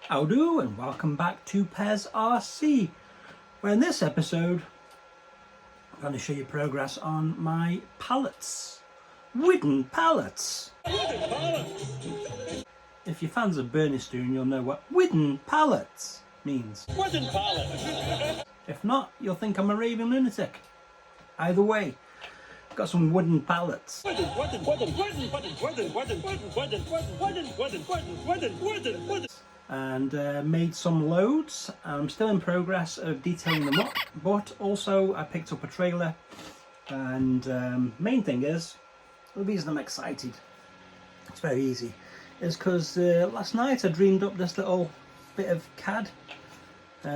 Howdo and welcome back to Pez RC, where in this episode I'm going to show you progress on my pallets. Widden pallets! If you're fans of Bernistone, you'll know what Widden pallets means. Widden pallet! If not, you'll think I'm a raving lunatic. Either way, I've got some wooden pallets. And made some loads. I'm still in progress of detailing them up, but also I picked up a trailer, and main thing is, the reason I'm excited, it's very easy, is because last night I dreamed up this little bit of CAD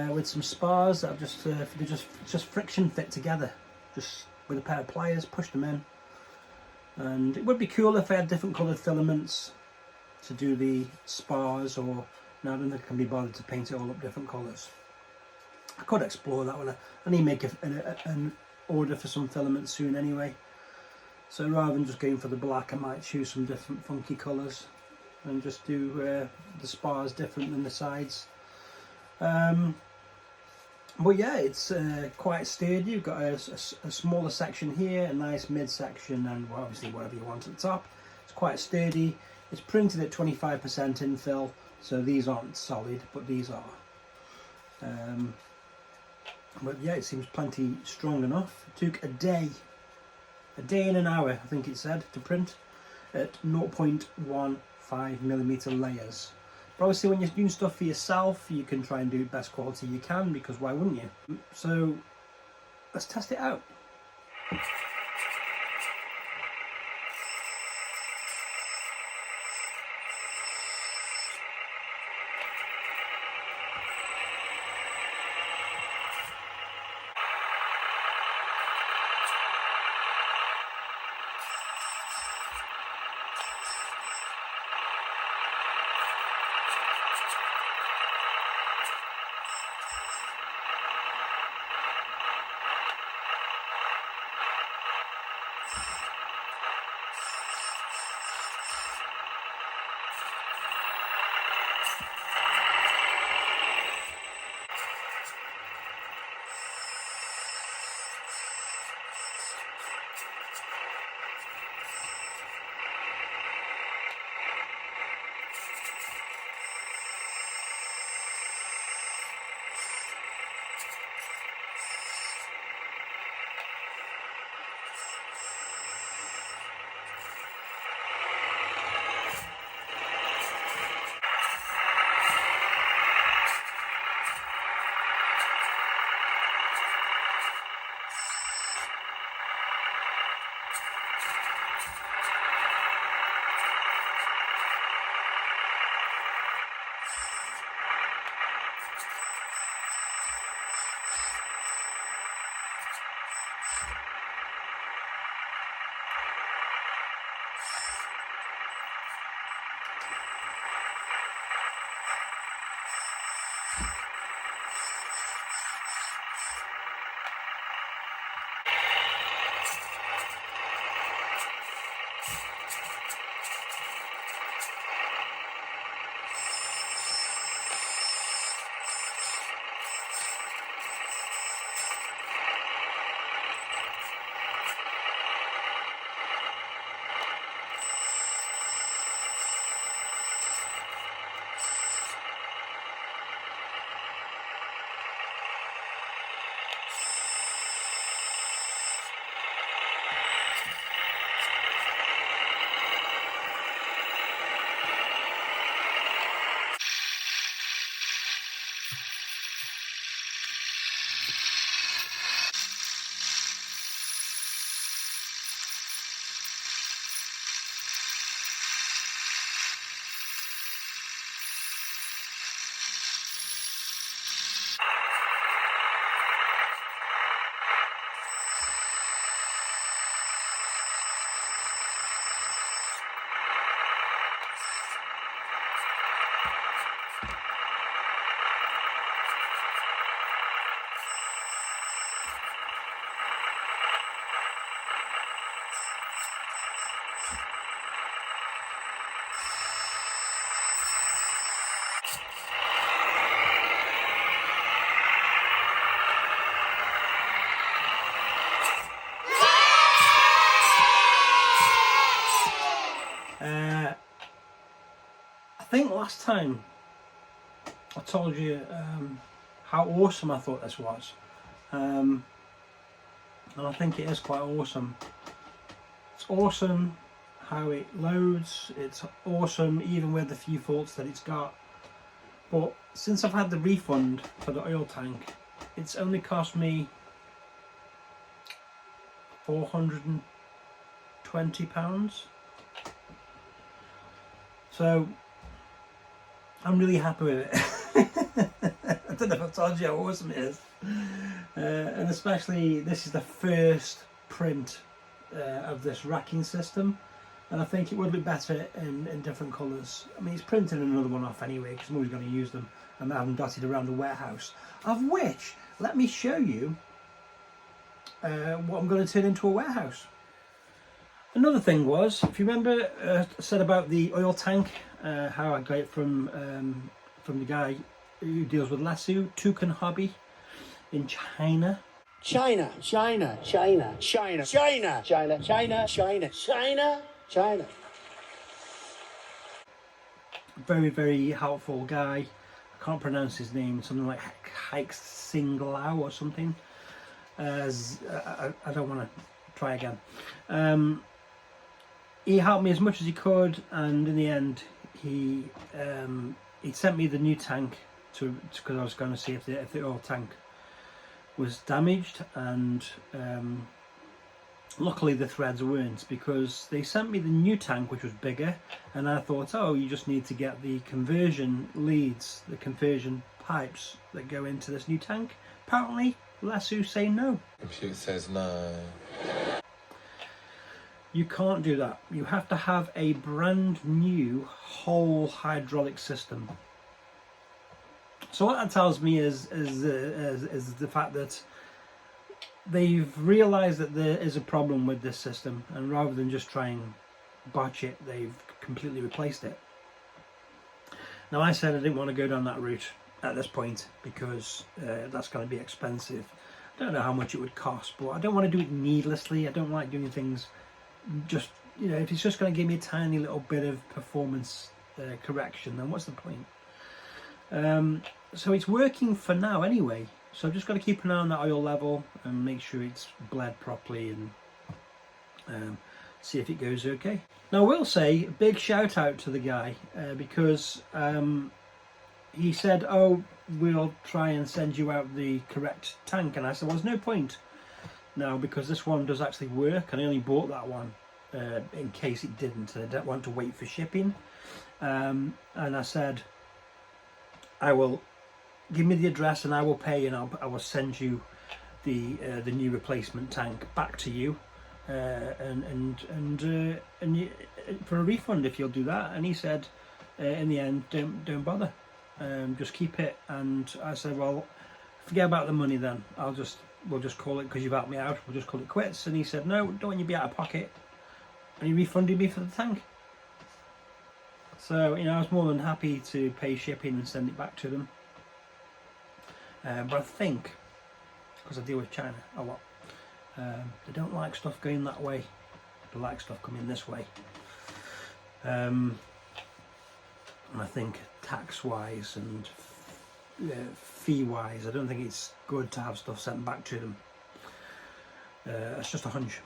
with some spars that I've just friction fit together, just with a pair of pliers, pushed them in. And it would be cool if I had different coloured filaments to do the spars, or no, I don't think I can be bothered to paint it all up different colours. I could explore that one. I need to make an order for some filaments soon anyway. So rather than just going for the black, I might choose some different funky colours and just do the spars different than the sides. But yeah, it's quite sturdy. You've got a smaller section here, a nice mid section, and well, obviously whatever you want at the top. It's quite sturdy. It's printed at 25% infill, so these aren't solid, but these are. But yeah, it seems plenty strong enough. It took a day and an hour, I think it said, to print at 0.15mm layers. But obviously when you're doing stuff for yourself, you can try and do it best quality you can, because why wouldn't you? So let's test it out. think last time I told you how awesome I thought this was, and I think it is quite awesome. It's awesome how it loads, it's awesome even with the few faults that it's got, but since I've had the refund for the oil tank, it's only cost me £420. So I'm really happy with it. I don't know if I've told you how awesome it is. And especially this is the first print of this racking system, and I think it would be better in different colours. I mean, it's printing another one off anyway because I'm always going to use them, and I have them dotted around the warehouse, of which, let me show you what I'm going to turn into a warehouse. Another thing was, if you remember, I said about the oil tank, how I got it from the guy who deals with lasso, Toucan Hobby in China. China, China, China, China, China, China, China, China, China, China. Very, very helpful guy. I can't pronounce his name, something like Hike Singlao or something. I don't want to try again. He helped me as much as he could, and in the end he sent me the new tank because I was going to see if the oil tank was damaged, and luckily the threads weren't, because they sent me the new tank which was bigger, and I thought, oh, you just need to get the conversion leads, the conversion pipes that go into this new tank. Apparently Lasso say no. Computer says no. You can't do that. You have to have a brand new whole hydraulic system. So what that tells me is the fact that they've realised that there is a problem with this system, and rather than just try and botch it, they've completely replaced it. Now, I said I didn't want to go down that route at this point because that's going to be expensive. I don't know how much it would cost, but I don't want to do it needlessly. I don't like doing things just, if it's just going to give me a tiny little bit of performance correction, then what's the point? So it's working for now anyway, so I've just got to keep an eye on that oil level and make sure it's bled properly, and see if it goes okay. Now I will say a big shout out to the guy because he said, oh, we'll try and send you out the correct tank, and I said, well, there's no point now because this one does actually work, and I only bought that one in case it didn't, and I don't want to wait for shipping. And I said, I will give me the address and I will pay, and I will send you the new replacement tank back to you, and for a refund if you'll do that. And he said, in the end, don't bother, just keep it. And I said, well, forget about the money then. We'll just call it, because you've helped me out, we'll just call it quits. And he said, no, don't want you to be out of pocket, and he refunded me for the tank. So, I was more than happy to pay shipping and send it back to them. But I think, because I deal with China a lot, they don't like stuff going that way. They like stuff coming this way. And I think tax-wise and fee-wise, I don't think it's good to have stuff sent back to them. It's just a hunch.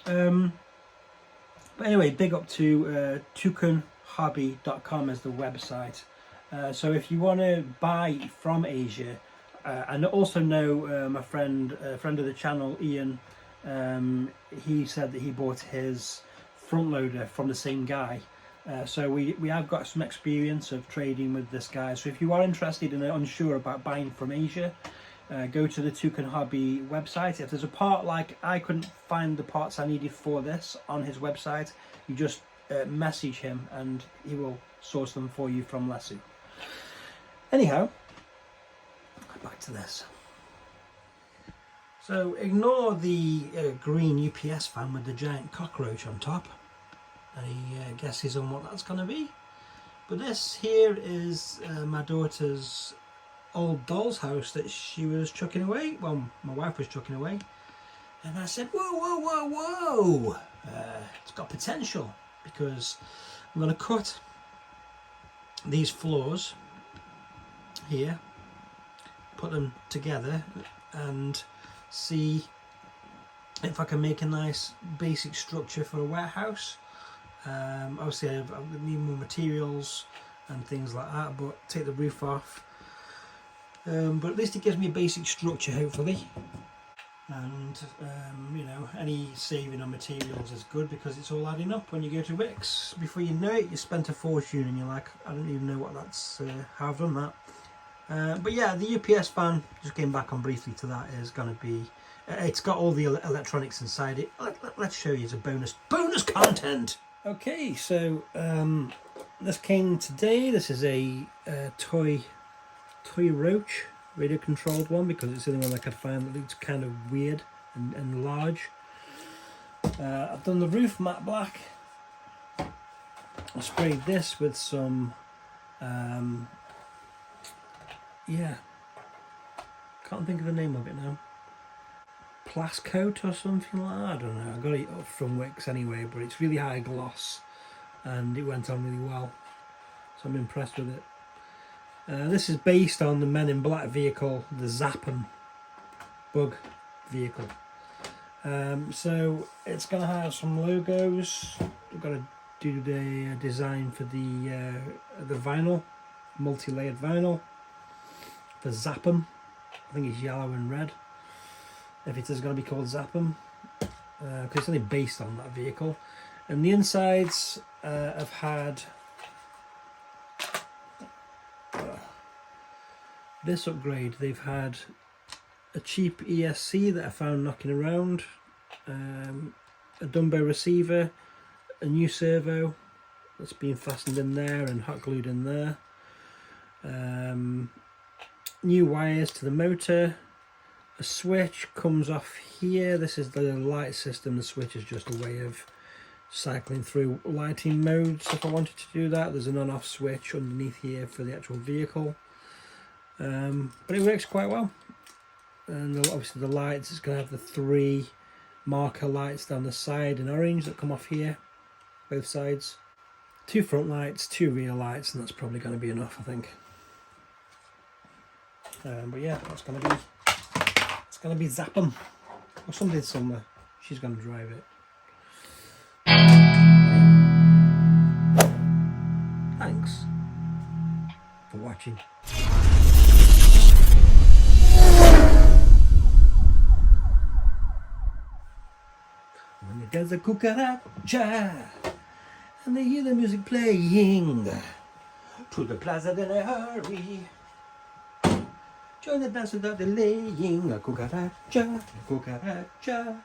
But anyway, big up to toucanhobby.com as the website. So if you want to buy from Asia, and also know my friend of the channel, Ian, he said that he bought his front loader from the same guy. So we have got some experience of trading with this guy. So if you are interested and unsure about buying from Asia, go to the Toucan Hobby website. If there's a part, like I couldn't find the parts I needed for this on his website, you just message him and he will source them for you from Lasso. Anyhow, back to this. So ignore the green UPS fan with the giant cockroach on top. Any guesses on what that's going to be? But this here is my daughter's old doll's house that she was chucking away. Well, my wife was chucking away. And I said, whoa, whoa, whoa, whoa. It's got potential, because I'm going to cut these floors here, put them together and see if I can make a nice basic structure for a warehouse. Obviously I need more materials and things like that, but take the roof off. But at least it gives me a basic structure, hopefully. And you know, any saving on materials is good because it's all adding up when you go to Wix. Before you know it, you spent a fortune and you're like, I don't even know what that's, how I've done that. But yeah, the UPS van, just getting back on briefly to that, is going to be, it's got all the electronics inside it. Let's show you as a bonus content. Okay, so this came today. This is a toy roach, radio controlled one, because it's the only one I could find that looks kind of weird and large. I've done the roof matte black. I sprayed this with some yeah, can't think of the name of it now, Plascoat or something like that, I don't know. I got it up from Wix anyway, but it's really high gloss and it went on really well, so I'm impressed with it. This is based on the Men in Black vehicle, the Zappen bug vehicle. So it's going to have some logos. We've got to do the design for the vinyl, multi-layered vinyl for Zappen. I think it's yellow and red, if it is going to be called Zappen, because it's only based on that vehicle. And the insides have had this upgrade. They've had a cheap ESC that I found knocking around, a Dumbo receiver, a new servo that's been fastened in there and hot glued in there, new wires to the motor, a switch comes off here. This is the light system. The switch is just a way of cycling through lighting modes if I wanted to do that. There's an on-off switch underneath here for the actual vehicle. But it works quite well. And obviously the lights, it's going to have the 3 marker lights down the side in orange that come off here, both sides. 2 front lights, 2 rear lights, and that's probably going to be enough, I think. But yeah, it's going to be Zappen or something somewhere. She's going to drive it. Thanks for watching. When there's a cucaracha and they hear the music playing, to the plaza in a hurry, join the dance without delaying. A cucaracha, cucaracha.